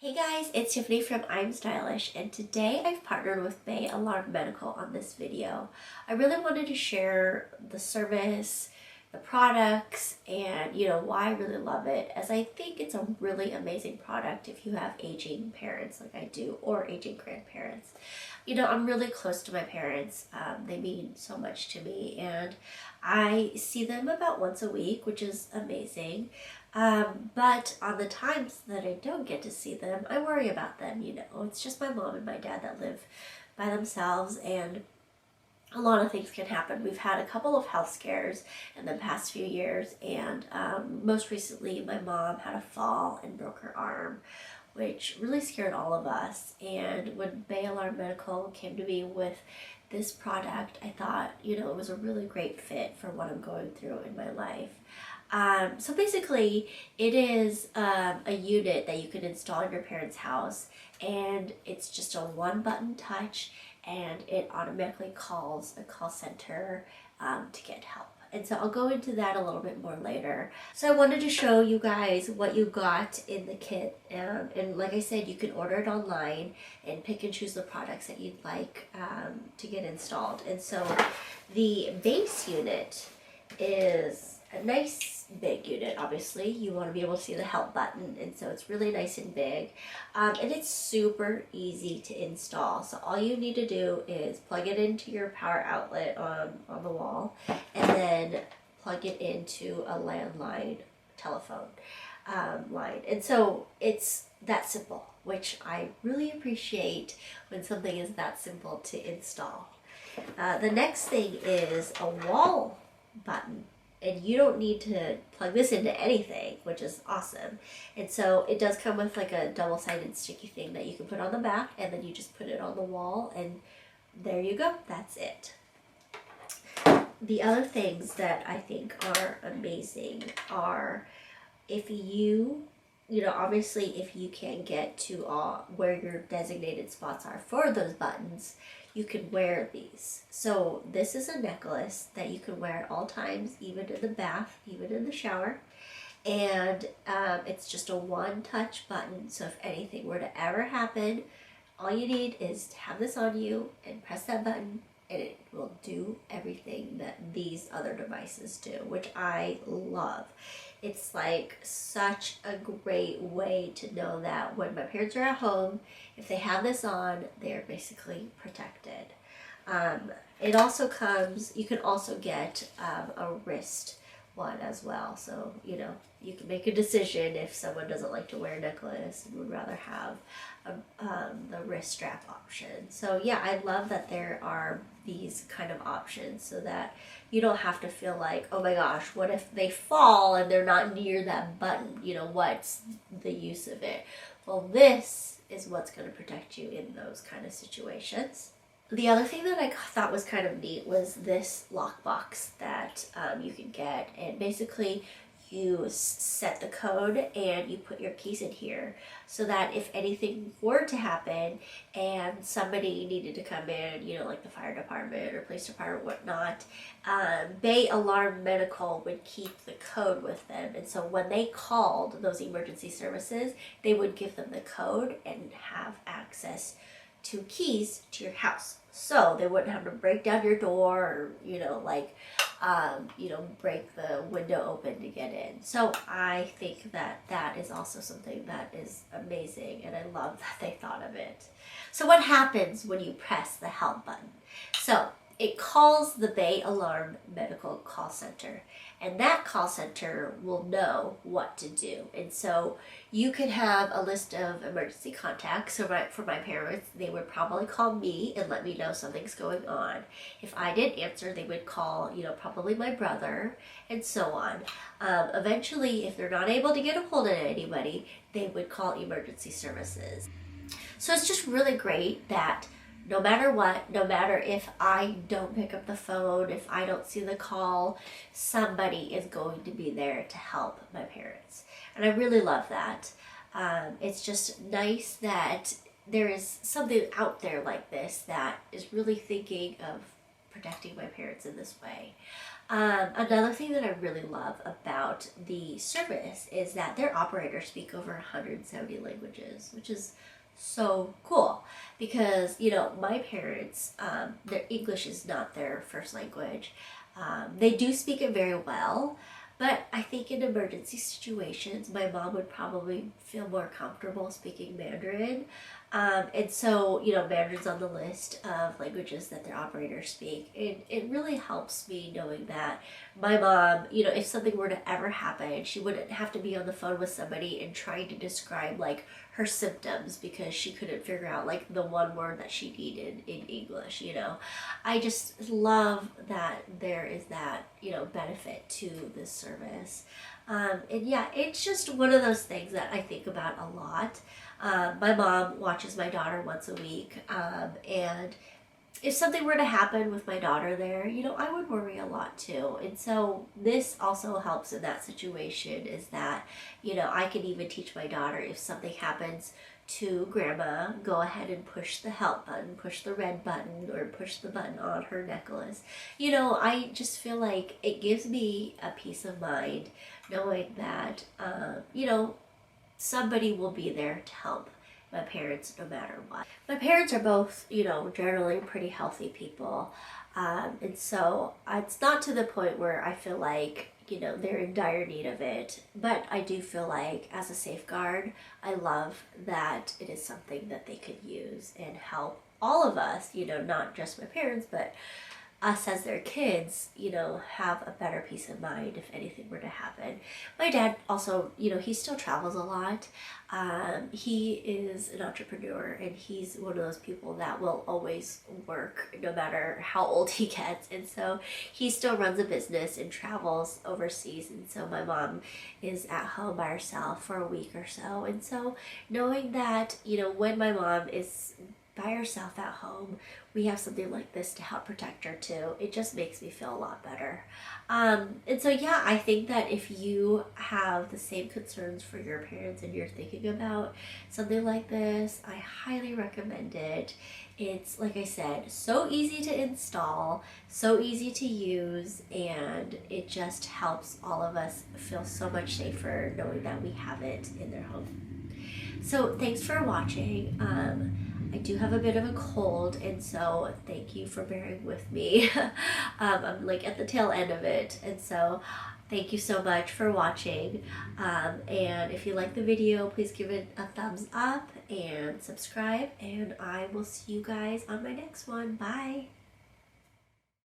Hey guys, it's Tiffany from I'm Stylish, and today I've partnered with Bay Alarm Medical on this video. I really wanted to share the service, the products, and why I really love it, as I think it's a really amazing product if you have aging parents like I do, or aging grandparents. I'm really close to my parents. They mean so much to me, and I see them about once a week, which is amazing. But on the times that I don't get to see them, I worry about them. It's just my mom and my dad that live by themselves, and a lot of things can happen. We've had a couple of health scares in the past few years, and most recently my mom had a fall and broke her arm, which really scared all of us. And when Bay Alarm Medical came to me with this product, I thought, it was a really great fit for what I'm going through in my life. So basically, it is a unit that you can install in your parents' house, and it's just a one-button touch, and it automatically calls a call center to get help. And so I'll go into that a little bit more later. So I wanted to show you guys what you got in the kit. And like I said, you can order it online and pick and choose the products that you'd like to get installed. And so the base unit is a nice big unit. Obviously you want to be able to see the help button, and so it's really nice and big, and it's super easy to install. So all you need to do is plug it into your power outlet on the wall, and then plug it into a landline telephone line. And so it's that simple, which I really appreciate when something is that simple to install. The next thing is a wall button, and you don't need to plug this into anything, which is awesome. And so it does come with like a double-sided sticky thing that you can put on the back, and then you just put it on the wall, and there you go, that's it. The other things that I think are amazing are, if you obviously if you can't get to where your designated spots are for those buttons, you can wear these. So this is a necklace that you can wear at all times, even in the bath, even in the shower. And it's just a one-touch button. So if anything were to ever happen, all you need is to have this on you and press that button, and it will do everything that these other devices do, which I love. It's like such a great way to know that when my parents are at home, if they have this on, they're basically protected. It also comes, you can also get a wrist one as well. So, you can make a decision if someone doesn't like to wear a necklace and would rather have the wrist strap option. So yeah, I love that there are these kind of options so that you don't have to feel like, oh my gosh, what if they fall and they're not near that button? What's the use of it? Well, this is what's going to protect you in those kind of situations. The other thing that I thought was kind of neat was this lockbox that you can get, and basically you set the code and you put your keys in here, so that if anything were to happen and somebody needed to come in, like the fire department or police department, whatnot, Bay Alarm Medical would keep the code with them. And so when they called those emergency services, they would give them the code and have access to keys to your house. So they wouldn't have to break down your door, or, break the window open to get in. So I think that that is also something that is amazing, and I love that they thought of it. So what happens when you press the help button? So it calls the Bay Alarm Medical call center, and that call center will know what to do. And so you could have a list of emergency contacts. So for my parents, they would probably call me and let me know something's going on. If I didn't answer, they would call, probably my brother, and so on. Eventually, if they're not able to get a hold of anybody, they would call emergency services. So it's just really great that no matter what, no matter if I don't pick up the phone, if I don't see the call, somebody is going to be there to help my parents. And I really love that. It's just nice that there is something out there like this that is really thinking of protecting my parents in this way. Another thing that I really love about the service is that their operators speak over 170 languages, which is so cool because, you know, my parents, their English is not their first language. They do speak it very well, but I think in emergency situations, my mom would probably feel more comfortable speaking Mandarin. And so, you know, Mandarin's on the list of languages that their operators speak. It really helps me knowing that my mom, you know, if something were to ever happen, she wouldn't have to be on the phone with somebody and trying to describe like her symptoms because she couldn't figure out like the one word that she needed in English, you know. I just love that there is that, you know, benefit to this service. And yeah, it's just one of those things that I think about a lot. My mom watches my daughter once a week, and if something were to happen with my daughter there, you know, I would worry a lot too. And so this also helps in that situation is that, you know, I can even teach my daughter if something happens to grandma, go ahead and push the help button, push the red button, or push the button on her necklace. You know, I just feel like it gives me a peace of mind knowing that, you know, somebody will be there to help my parents no matter what. My parents are both, you know, generally pretty healthy people. And so it's not to the point where I feel like, you know, they're in dire need of it. But I do feel like as a safeguard, I love that it is something that they could use and help all of us, you know, not just my parents, but us as their kids, you know, have a better peace of mind if anything were to happen. My dad also, you know, he still travels a lot. He is an entrepreneur and he's one of those people that will always work no matter how old he gets. And so he still runs a business and travels overseas. And so my mom is at home by herself for a week or so. And so knowing that, you know, when my mom is by herself at home, we have something like this to help protect her too. It just makes me feel a lot better. And so yeah, I think that if you have the same concerns for your parents and you're thinking about something like this, I highly recommend it. It's, like I said, so easy to install, so easy to use, and it just helps all of us feel so much safer knowing that we have it in their home. So thanks for watching. I do have a bit of a cold, and so thank you for bearing with me. I'm like at the tail end of it, and so thank you so much for watching. And if you like the video, please give it a thumbs up and subscribe, and I will see you guys on my next one. Bye!